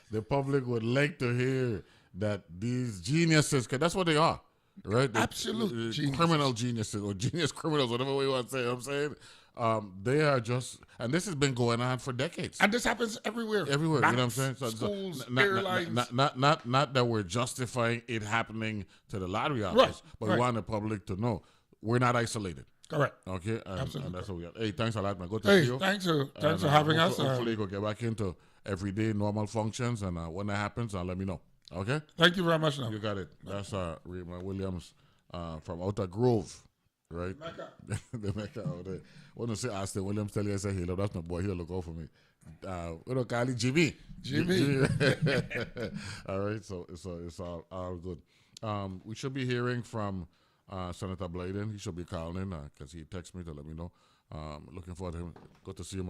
the public would like to hear that these geniuses, because that's what they are. Right? Absolute criminal geniuses or genius criminals, whatever way you want to say. I'm saying they are just, and this has been going on for decades. And this happens everywhere. Banks, you know what I'm saying? Schools, airlines. Not that we're justifying it happening to the lottery office, but we want the public to know we're not isolated. Correct. Okay. Absolutely. And that's what we got. Hey, thanks a lot, man. Good to see you. Thanks for having us. Hopefully, we'll get back into everyday normal functions, and when that happens, let me know. Okay. Thank you very much. You got it. That's Raymond Williams from Outer Grove. right? Mecca. The Mecca out there. When you say Austin Williams, tell you I say, hey, look, that's my boy. He'll look out for me. We don't call it Jimmy. Jimmy. All right, so it's all good. We should be hearing from Senator Blayden. He should be calling in because he texted me to let me know. Looking forward to him. Good to see him.